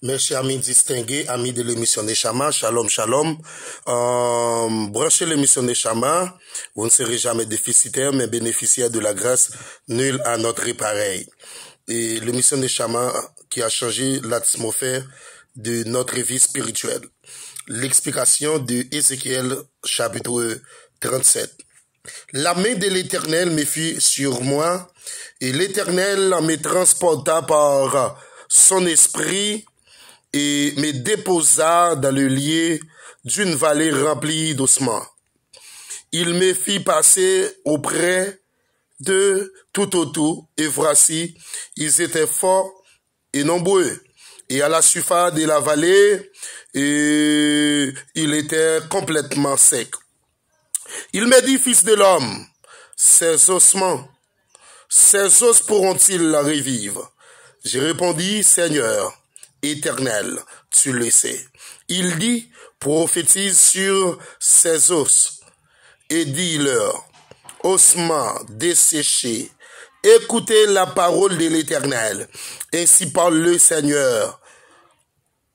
Mes chers amis distingués, amis de l'émission Neshama, shalom, shalom. Branchez l'émission Neshama, vous ne serez jamais déficitaire, mais bénéficiaire de la grâce, nul à notre pareil. Et l'émission Neshama qui a changé l'atmosphère de notre vie spirituelle. L'explication de Ézéchiel, chapitre 37. La main de l'Éternel me fut sur moi, et l'Éternel me transporta par son esprit, et me déposa dans le lieu d'une vallée remplie d'ossements. Il me fit passer auprès de tout autour, et voici, ils étaient forts et nombreux. Et à la surface de la vallée, il était complètement sec. Il me dit, fils de l'homme, ces ossements, ces os pourront-ils revivre? Je répondis, Seigneur, Éternel, tu le sais. Il dit, prophétise sur ces os et dis-leur, ossements desséchés, écoutez la parole de l'Éternel. Ainsi parle le Seigneur.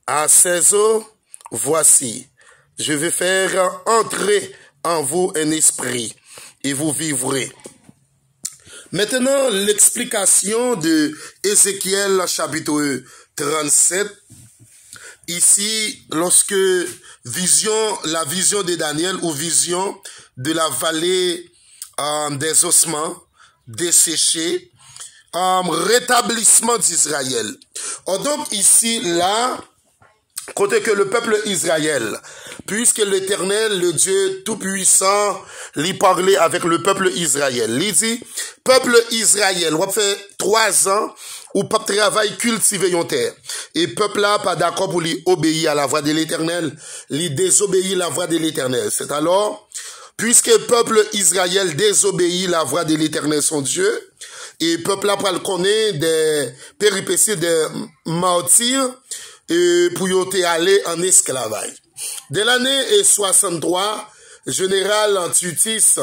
À ces os, voici, je vais faire entrer en vous un esprit et vous vivrez. Maintenant, l'explication de Ézéchiel chapitre 37. Ici, lorsque la vision de Daniel ou vision de la vallée des ossements desséchés, rétablissement d'Israël. Donc ici, là, côté que le peuple Israël, puisque l'Éternel, le Dieu Tout-Puissant, lui parlait avec le peuple Israël. Il dit, peuple Israël, on fait 3 ans où pas travail cultiver yon terre. Et peuple là pas d'accord pour lui obéir à la voix de l'Éternel, lui désobéir la voix de l'Éternel. C'est alors, puisque peuple Israël désobéit la voix de l'Éternel son Dieu, et peuple là pas le connaît des péripéties de martyrs, pour y aller en esclavage. De l'année 63, général Tutis,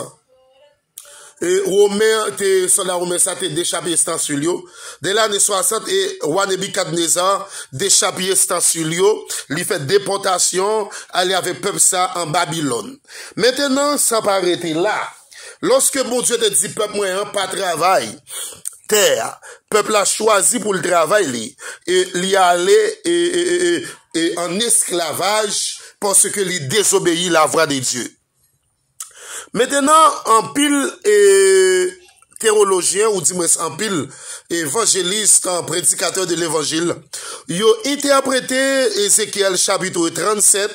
Romain, soldat romain, ça t'est déchappé sur lui. De l'année 60, et roi Nebuchadnezzar, déchappé sur lui, lui fait déportation, aller avec peuple ça en Babylone. Maintenant, ça va arrêter là. Lorsque mon Dieu te dit, peuple moyen, pas travail, terre, peuple a choisi pour le travail, et l'y aller et en esclavage, parce que il désobéit la voix de Dieu. Maintenant, en pile théologien, ou dis-moi en pile évangéliste, prédicateur de l'évangile, ils ont interprété Ézéchiel chapitre 37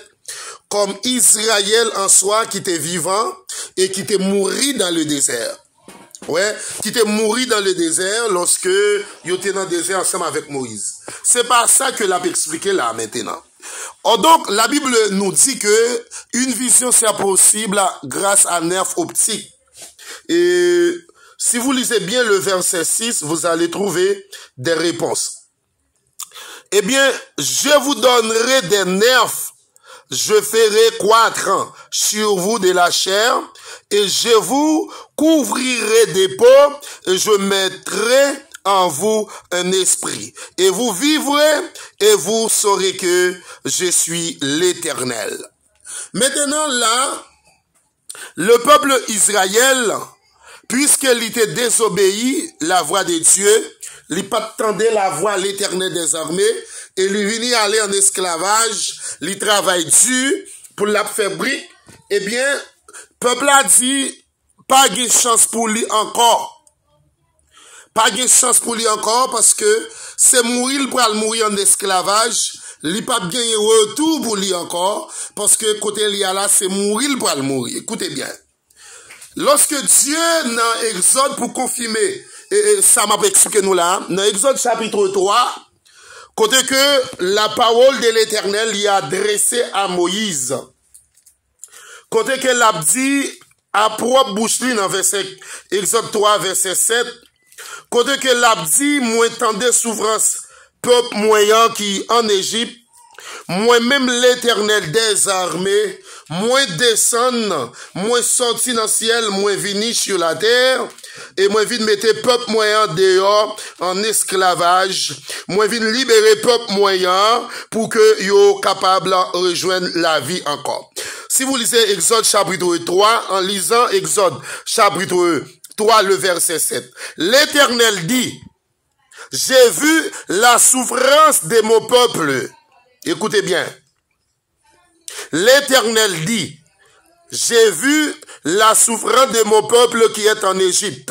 comme Israël en soi qui était vivant et qui était mouru dans le désert. Ouais, qui était mouru dans le désert lorsque il était dans le désert ensemble avec Moïse. C'est pas ça que l'a expliqué là maintenant. Oh, donc, la Bible nous dit que une vision c'est possible grâce à nerf optique. Et si vous lisez bien le verset 6, vous allez trouver des réponses. Eh bien, je vous donnerai des nerfs. Je ferai croître sur vous de la chair et je vous couvrirai des peaux et je mettrai en vous un esprit. Et vous vivrez et vous saurez que je suis l'Éternel. Maintenant là, le peuple Israël, puisqu'il était désobéi la voix de Dieu, il pas attendait la voix de l'Éternel des armées, et lui venir aller en esclavage, il travaille dur pour la fabrique, eh bien, peuple a dit, pas de chance pour lui encore. Pas de chance pour lui encore parce que c'est mourir pour le mourir en esclavage, il pas bien retour pour lui encore parce que côté lui là c'est mourir pour le mourir. Écoutez bien. Lorsque Dieu dans Exode pour confirmer et ça m'a expliqué nous là, dans Exode chapitre 3, côté que la parole de l'Éternel y a adressé à Moïse. Côté que l'a dit à propre bouche dans verset Exode 3 verset 7. Côté que l'a dit, moi tendez souffrance, peuple moyen qui en Égypte, moi-même l'Éternel des armées, moi descendre, moi sorti dans le ciel, moi venu sur la terre, et moi vinn mettre peuple moyen dehors en esclavage, moi vinn libérer peuple moyen pour que yo capable rejoindre la vie encore. Si vous lisez Exode chapitre 3, en lisant Exode chapitre 3, le verset 7, l'Éternel dit, j'ai vu la souffrance de mon peuple. Écoutez bien. L'Éternel dit, j'ai vu la souffrance de mon peuple qui est en Égypte.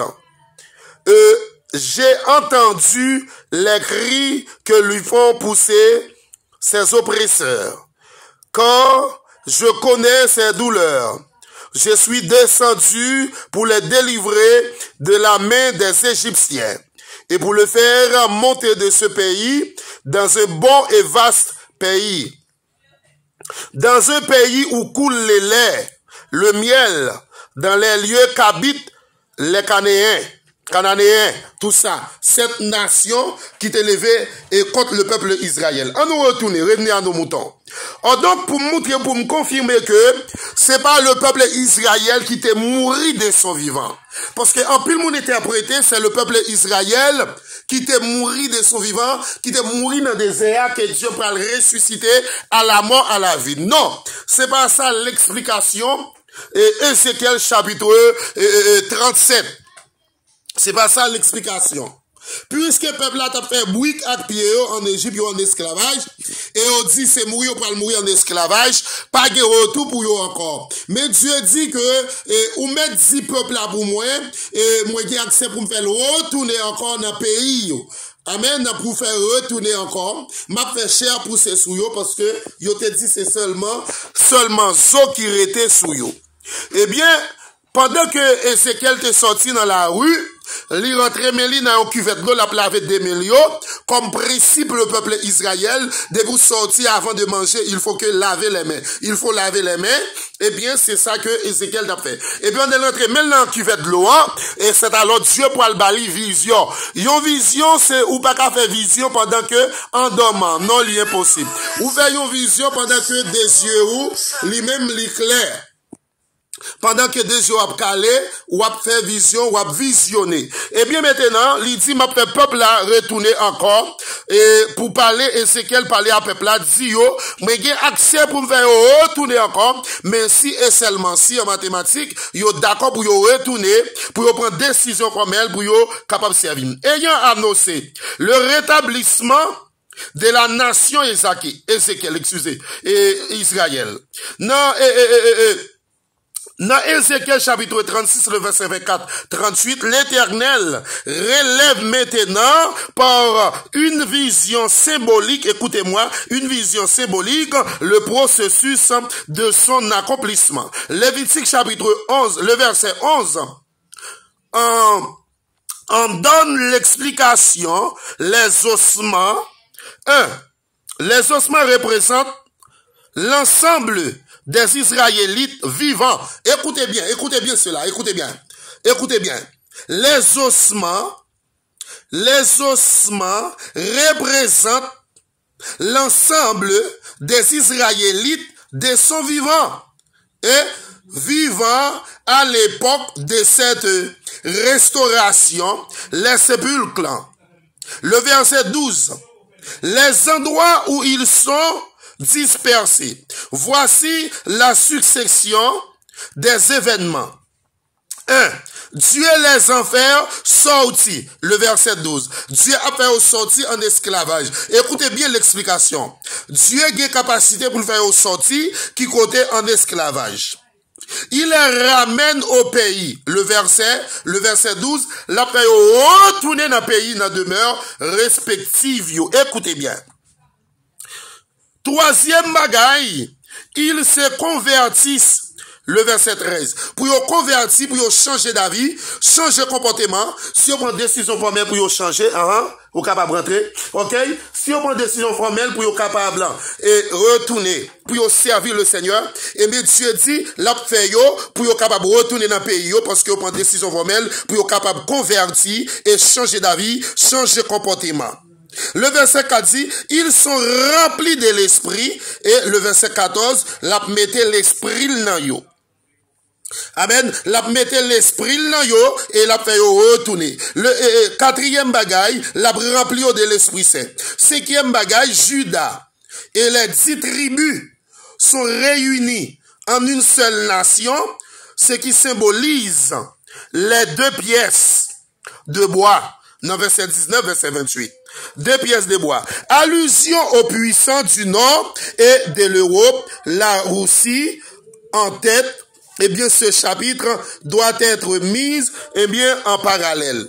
J'ai entendu les cris que lui font pousser ses oppresseurs. Quand je connais ses douleurs, je suis descendu pour les délivrer de la main des Égyptiens et pour le faire monter de ce pays dans un bon et vaste pays. Dans un pays où coule les laits, le miel, dans les lieux qu'habitent les Cananéens, tout ça, cette nation qui t'est levée et contre le peuple Israël. On nous retourne, revenir à nos moutons. Donc, pour me confirmer que c'est pas le peuple Israël qui t'est mouru de son vivant. Parce qu'en pile monde interprété, c'est le peuple Israël qui t'est mouru de son vivant, qui t'est mouru dans des désert, que Dieu peut le ressusciter à la mort, à la vie. Non, c'est pas ça l'explication. Et Ézéchiel chapitre 37. C'est pas ça l'explication. Puisque le peuple a fait bouic avec pied en Égypte en esclavage, et on dit c'est mourir pour mourir en esclavage, pas de retour pour eux encore. Mais Dieu dit que, ou met 10 peuples là pour moi, et moi j'ai accès pour me faire retourner encore dans le pays. Amen, pour faire retourner encore, m'a fait cher pour ces sous parce que, yo te dit c'est seulement zo qui était sous yo. Eh bien, pendant que Ézéchiel te sorti dans la rue, li rentre Méli dans une cuvette d'eau, la laver des millions, comme principe le peuple Israël, de vous sortir avant de manger, il faut que laver les mains. Il faut laver les mains. Eh bien, c'est ça que Ézéchiel a fait. Et bien, on est rentré Méli dans une cuvette de l'eau, et c'est alors Dieu pour le bali vision. Yon vision, c'est ou pas qu'à faire vision pendant que en dormant. Non, il est impossible. Ou faire une vision pendant que des yeux ou, lui-même l'éclair. Pendant que des jours à caler, ou à faire vision, ou à visionner. Et bien maintenant, il dit, m'a fait peuple là, retourner encore, et pour parler, Ézéchiel parler à peuple là, dit yo, mais j'ai accès pour me faire retourner encore, mais si et seulement si en mathématiques, yo d'accord pour yo retourner, pour yo prendre décision comme elle, pour yo capable de servir. Ayant annoncé le rétablissement de la nation Ézéchiel, excusez, et Israël. Non, dans Ézéchiel chapitre 36, le verset 24-38, l'Éternel relève maintenant par une vision symbolique, écoutez-moi, une vision symbolique, le processus de son accomplissement. Lévitique chapitre 11, le verset 11, on donne l'explication, les ossements. Les ossements représentent l'ensemble des Israélites vivants. Écoutez bien cela, écoutez bien. Les ossements représentent l'ensemble des Israélites de son vivant. Et vivant à l'époque de cette restauration, les sépulcres. Le verset 12. Les endroits où ils sont dispersés. Voici la succession des événements. 1. Dieu les en fait sortir. Le verset 12. Dieu a fait sortir en esclavage. Écoutez bien l'explication. Dieu a capacité pour le faire sortir qui comptait en esclavage. Il les ramène au pays. Le verset 12, la paix retourner dans le pays, dans la demeure respective. Écoutez bien. Troisième bagaille, ils se convertissent. Le verset 13. Pour yon convertir, pour yon changer d'avis, changer comportement. Si on prend décision formelle pour yon changer, ou capable de rentrer, ok? Si on prend décision formelle pour yon capable et retourner, pour yon servir le Seigneur, et bien Dieu dit, la fait yo, pour yon capable de retourner dans le pays yo, parce que yon prend décision formelle, pour yon capable de convertir et changer d'avis, changer comportement. Le verset 4 dit, ils sont remplis de l'esprit, et le verset 14, la mettez l'esprit dans yo. Amen. La mette l'esprit dans yo et la fait retourner. Le quatrième bagaille, la rempli de l'Esprit Saint. Cinquième bagaille, Judas et les 10 tribus sont réunis en une seule nation, ce qui symbolise les 2 pièces de bois. Dans verset 19, verset 28. 2 pièces de bois. Allusion aux puissants du Nord et de l'Europe, la Russie en tête. Eh bien, ce chapitre doit être mis, eh bien, en parallèle.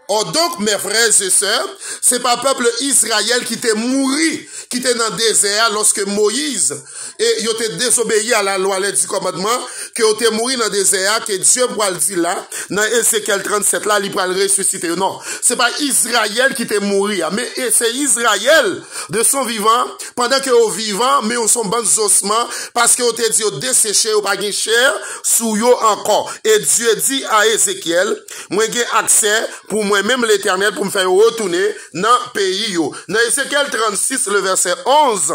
Oh, donc, mes frères et sœurs, c'est pas peuple Israël qui était mouru, qui était dans le désert lorsque Moïse, et il était désobéi à la loi, les 10 commandements, que il était mouru dans le désert, que Dieu pourra le dire là, dans Ézéchiel 37 là, il pourra le ressusciter. Non. C'est pas Israël qui était mouru, mais c'est Israël de son vivant, pendant que au vivant, mais on sont bons ossements, parce que il dit, desséché, ou pas de chair, sous yo encore. Et Dieu dit à Ézéchiel, moi j'ai accès pour moi-même l'Éternel pour me faire retourner dans le pays. Dans Ézéchiel 36, le verset 11,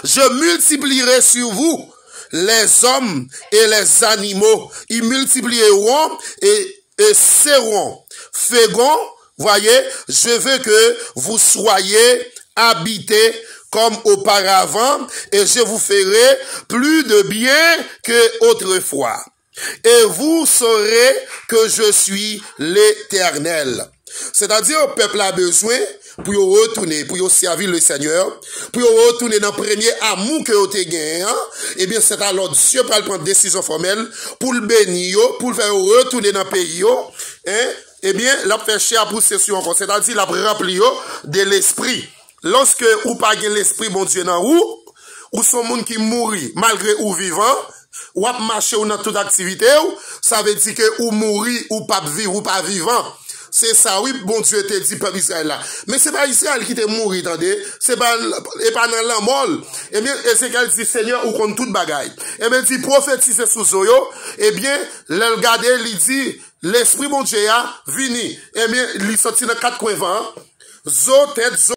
je multiplierai sur vous les hommes et les animaux. Ils multiplieront et seront féconds. Voyez, je veux que vous soyez habités comme auparavant et je vous ferai plus de bien que autrefois. Et vous saurez que je suis l'Éternel. C'est-à-dire, le peuple a besoin pour retourner, pour servir le Seigneur, pour retourner dans le premier amour que vous avez gagné. Eh bien, c'est alors Dieu va prendre décision formelle pour le bénir, pour le faire retourner dans le pays. Eh bien, la fait cher pour pousser sur encore. C'est-à-dire, la rempli de l'esprit. Lorsque vous pas l'esprit, bon Dieu, dans vous, ou sont monde qui mourit malgré ou vivant, ou ap marcher ou dans toute activité, ça veut dire que ou mourir ou pas vivre ou pas vivant. C'est ça, oui, bon Dieu te dit peuple Israël là. Mais c'est pas Israël qui te mourir, attendez. C'est pas, et pas dans la mort. Eh bien, Ézéchiel dit, Seigneur, ou compte toute bagaille. Eh bien, dit, prophétiser sous Zoyo. Eh bien, le regarder, il dit, l'esprit bon Dieu a vini. Eh bien, il sorti dans 4 coins vent. Zo, tête, zo.